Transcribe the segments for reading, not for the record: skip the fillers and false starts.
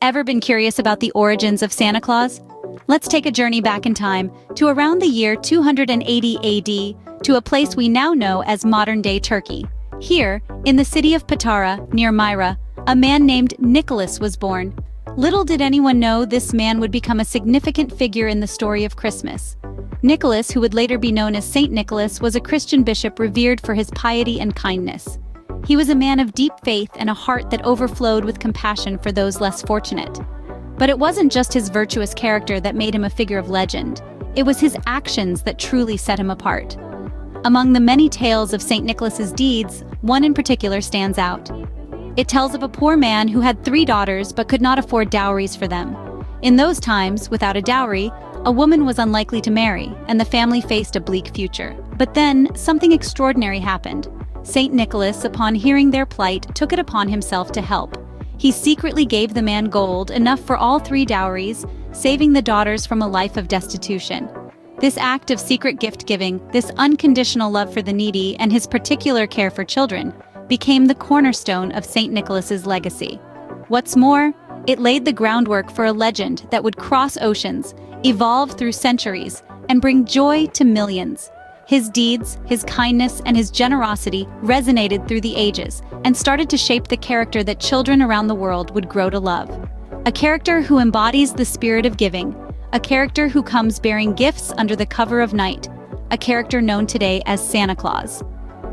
Ever been curious about the origins of Santa Claus? Let's take a journey back in time to around the year 280 AD to a place we now know as modern-day Turkey. Here, in the city of Patara, near Myra, a man named Nicholas was born. Little did anyone know this man would become a significant figure in the story of Christmas. Nicholas, who would later be known as Saint Nicholas, was a Christian bishop revered for his piety and kindness. He was a man of deep faith and a heart that overflowed with compassion for those less fortunate. But it wasn't just his virtuous character that made him a figure of legend. It was his actions that truly set him apart. Among the many tales of Saint Nicholas's deeds, one in particular stands out. It tells of a poor man who had 3 daughters but could not afford dowries for them. In those times, without a dowry, a woman was unlikely to marry, and the family faced a bleak future. But then, something extraordinary happened. Saint Nicholas, upon hearing their plight, took it upon himself to help. He secretly gave the man gold, enough for all 3 dowries, saving the daughters from a life of destitution. This act of secret gift-giving, this unconditional love for the needy, and his particular care for children, became the cornerstone of Saint Nicholas's legacy. What's more, it laid the groundwork for a legend that would cross oceans, evolve through centuries, and bring joy to millions. His deeds, his kindness, and his generosity resonated through the ages and started to shape the character that children around the world would grow to love. A character who embodies the spirit of giving, a character who comes bearing gifts under the cover of night, a character known today as Santa Claus.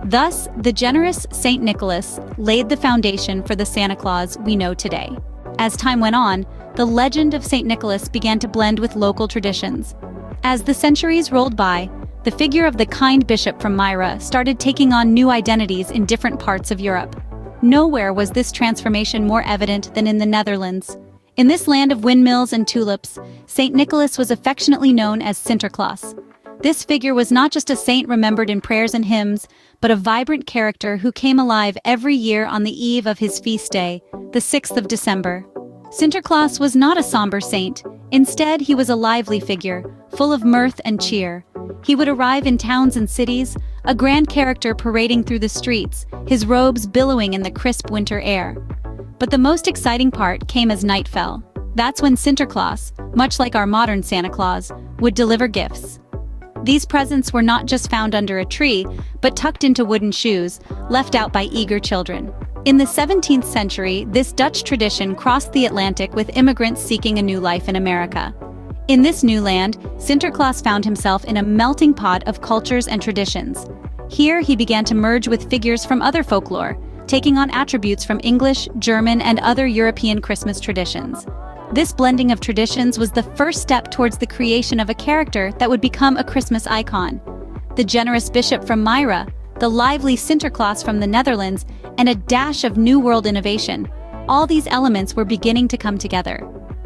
Thus, the generous Saint Nicholas laid the foundation for the Santa Claus we know today. As time went on, the legend of Saint Nicholas began to blend with local traditions. As the centuries rolled by, the figure of the kind bishop from Myra started taking on new identities in different parts of Europe. Nowhere was this transformation more evident than in the Netherlands. In this land of windmills and tulips, Saint Nicholas was affectionately known as Sinterklaas. This figure was not just a saint remembered in prayers and hymns, but a vibrant character who came alive every year on the eve of his feast day, the 6th of December. Sinterklaas was not a somber saint. Instead, he was a lively figure, full of mirth and cheer. He would arrive in towns and cities, a grand character parading through the streets, his robes billowing in the crisp winter air. But the most exciting part came as night fell. That's when Sinterklaas, much like our modern Santa Claus, would deliver gifts. These presents were not just found under a tree, but tucked into wooden shoes, left out by eager children. In the 17th century, this Dutch tradition crossed the Atlantic with immigrants seeking a new life in America. In this new land, Sinterklaas found himself in a melting pot of cultures and traditions. Here, he began to merge with figures from other folklore, taking on attributes from English, German, and other European Christmas traditions. This blending of traditions was the first step towards the creation of a character that would become a Christmas icon. The generous bishop from Myra, the lively Sinterklaas from the Netherlands, and a dash of New World innovation. All these elements were beginning to come together.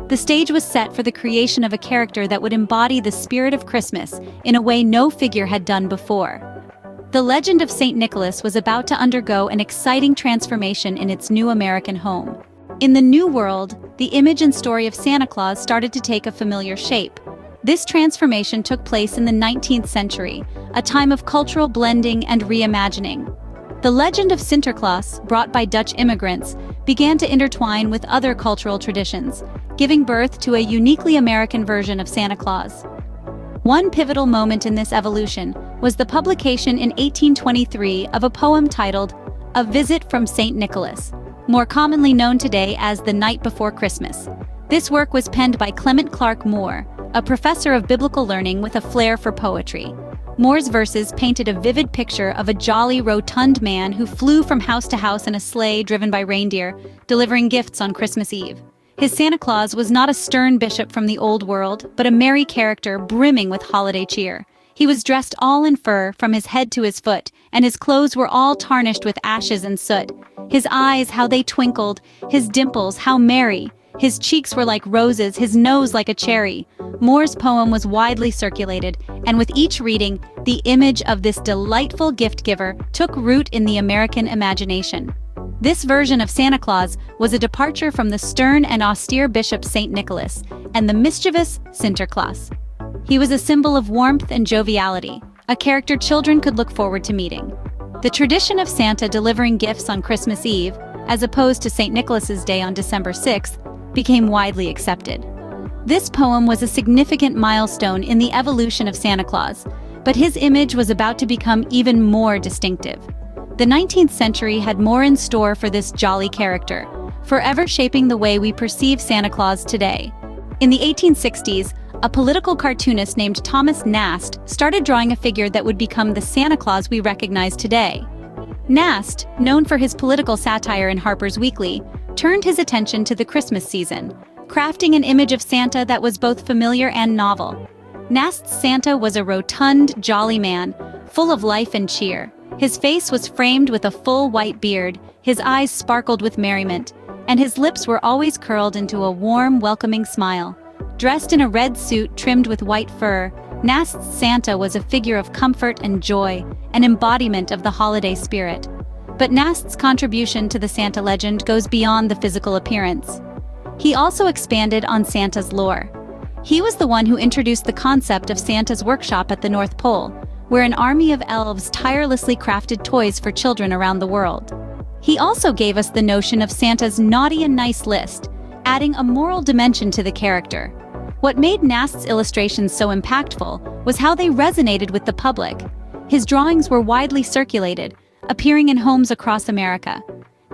The stage was set for the creation of a character that would embody the spirit of Christmas in a way no figure had done before. The legend of Saint Nicholas was about to undergo an exciting transformation in its new American home. In the New World, the image and story of Santa Claus started to take a familiar shape. This transformation took place in the 19th century, a time of cultural blending and reimagining. The legend of Sinterklaas, brought by Dutch immigrants, began to intertwine with other cultural traditions, giving birth to a uniquely American version of Santa Claus. One pivotal moment in this evolution was the publication in 1823 of a poem titled A Visit from Saint Nicholas, more commonly known today as The Night Before Christmas. This work was penned by Clement Clarke Moore, a professor of biblical learning with a flair for poetry. Moore's verses painted a vivid picture of a jolly, rotund man who flew from house to house in a sleigh driven by reindeer, delivering gifts on Christmas Eve. His Santa Claus was not a stern bishop from the old world, but a merry character brimming with holiday cheer. He was dressed all in fur from his head to his foot, and his clothes were all tarnished with ashes and soot. His eyes, how they twinkled, his dimples, how merry. His cheeks were like roses, his nose like a cherry. Moore's poem was widely circulated, and with each reading, the image of this delightful gift-giver took root in the American imagination. This version of Santa Claus was a departure from the stern and austere Bishop Saint Nicholas and the mischievous Sinterklaas. He was a symbol of warmth and joviality, a character children could look forward to meeting. The tradition of Santa delivering gifts on Christmas Eve, as opposed to St. Nicholas's Day on December 6th, became widely accepted. This poem was a significant milestone in the evolution of Santa Claus, but his image was about to become even more distinctive. The 19th century had more in store for this jolly character, forever shaping the way we perceive Santa Claus today. In the 1860s, a political cartoonist named Thomas Nast started drawing a figure that would become the Santa Claus we recognize today. Nast, known for his political satire in Harper's Weekly, turned his attention to the Christmas season, crafting an image of Santa that was both familiar and novel. Nast's Santa was a rotund, jolly man, full of life and cheer. His face was framed with a full white beard, his eyes sparkled with merriment, and his lips were always curled into a warm, welcoming smile. Dressed in a red suit trimmed with white fur, Nast's Santa was a figure of comfort and joy, an embodiment of the holiday spirit. But Nast's contribution to the Santa legend goes beyond the physical appearance. He also expanded on Santa's lore. He was the one who introduced the concept of Santa's workshop at the North Pole, where an army of elves tirelessly crafted toys for children around the world. He also gave us the notion of Santa's naughty and nice list, adding a moral dimension to the character. What made Nast's illustrations so impactful was how they resonated with the public. His drawings were widely circulated, appearing in homes across America.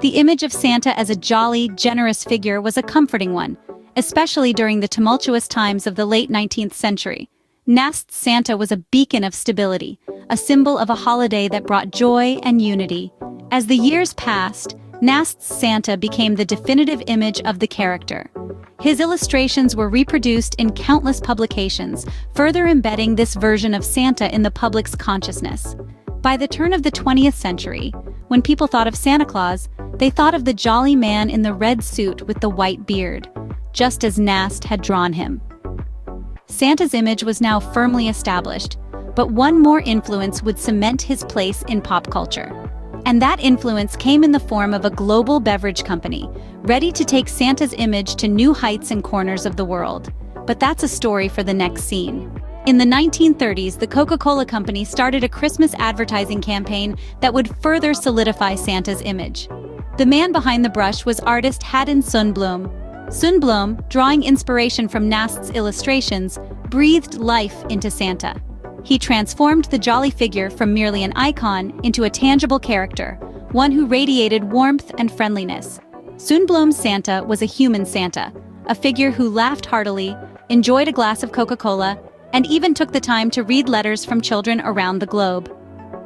The image of Santa as a jolly, generous figure was a comforting one, especially during the tumultuous times of the late 19th century. Nast's Santa was a beacon of stability, a symbol of a holiday that brought joy and unity. As the years passed, Nast's Santa became the definitive image of the character. His illustrations were reproduced in countless publications, further embedding this version of Santa in the public's consciousness. By the turn of the 20th century, when people thought of Santa Claus, they thought of the jolly man in the red suit with the white beard, just as Nast had drawn him. Santa's image was now firmly established, but one more influence would cement his place in pop culture. And that influence came in the form of a global beverage company, ready to take Santa's image to new heights and corners of the world. But that's a story for the next scene. In the 1930s, the Coca-Cola Company started a Christmas advertising campaign that would further solidify Santa's image. The man behind the brush was artist Haddon Sundblom. Sundblom, drawing inspiration from Nast's illustrations, breathed life into Santa. He transformed the jolly figure from merely an icon into a tangible character, one who radiated warmth and friendliness. Sundblom's Santa was a human Santa, a figure who laughed heartily, enjoyed a glass of Coca-Cola, and even took the time to read letters from children around the globe.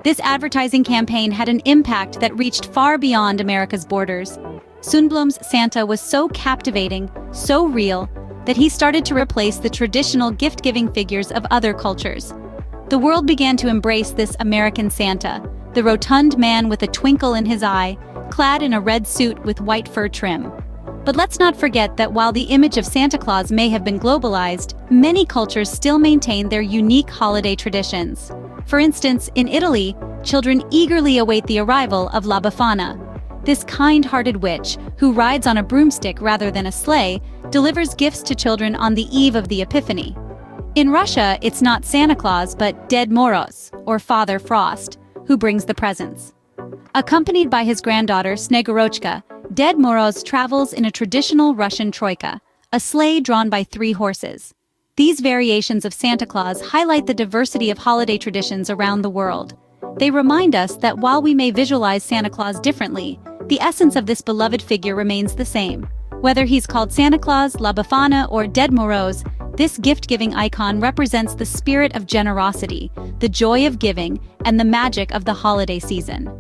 This advertising campaign had an impact that reached far beyond America's borders. Sundblom's Santa was so captivating, so real, that he started to replace the traditional gift-giving figures of other cultures. The world began to embrace this American Santa, the rotund man with a twinkle in his eye, clad in a red suit with white fur trim. But let's not forget that while the image of Santa Claus may have been globalized, many cultures still maintain their unique holiday traditions. For instance, in Italy, children eagerly await the arrival of La Befana. This kind-hearted witch, who rides on a broomstick rather than a sleigh, delivers gifts to children on the eve of the Epiphany. In Russia, it's not Santa Claus but Ded Moroz, or Father Frost, who brings the presents. Accompanied by his granddaughter Snegorochka, Ded Moroz travels in a traditional Russian troika, a sleigh drawn by 3 horses. These variations of Santa Claus highlight the diversity of holiday traditions around the world. They remind us that while we may visualize Santa Claus differently, the essence of this beloved figure remains the same. Whether he's called Santa Claus, La Befana, or Ded Moroz, this gift-giving icon represents the spirit of generosity, the joy of giving, and the magic of the holiday season.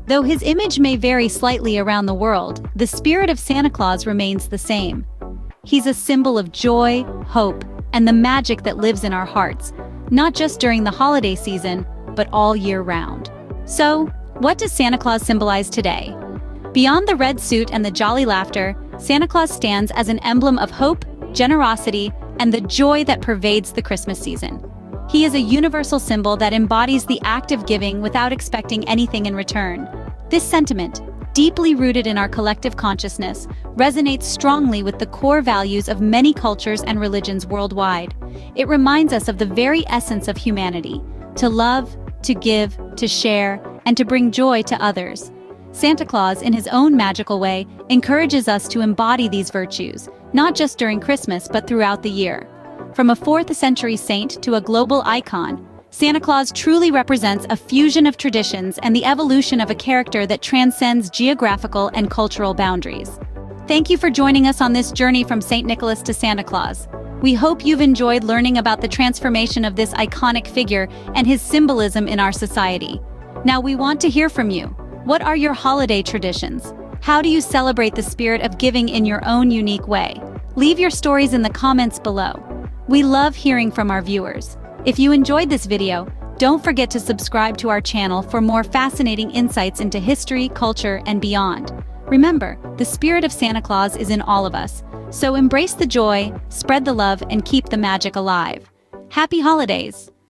Though his image may vary slightly around the world, the spirit of Santa Claus remains the same. He's a symbol of joy, hope, and the magic that lives in our hearts, not just during the holiday season, but all year round. So, what does Santa Claus symbolize today? Beyond the red suit and the jolly laughter, Santa Claus stands as an emblem of hope, generosity, and the joy that pervades the Christmas season. He is a universal symbol that embodies the act of giving without expecting anything in return. This sentiment, deeply rooted in our collective consciousness, resonates strongly with the core values of many cultures and religions worldwide. It reminds us of the very essence of humanity: to love, to give, to share, and to bring joy to others. Santa Claus, in his own magical way, encourages us to embody these virtues, not just during Christmas but throughout the year. From a 4th century saint to a global icon, Santa Claus truly represents a fusion of traditions and the evolution of a character that transcends geographical and cultural boundaries. Thank you for joining us on this journey from St. Nicholas to Santa Claus. We hope you've enjoyed learning about the transformation of this iconic figure and his symbolism in our society. Now we want to hear from you. What are your holiday traditions? How do you celebrate the spirit of giving in your own unique way? Leave your stories in the comments below. We love hearing from our viewers. If you enjoyed this video, don't forget to subscribe to our channel for more fascinating insights into history, culture, and beyond. Remember, the spirit of Santa Claus is in all of us, so embrace the joy, spread the love, and keep the magic alive. Happy holidays!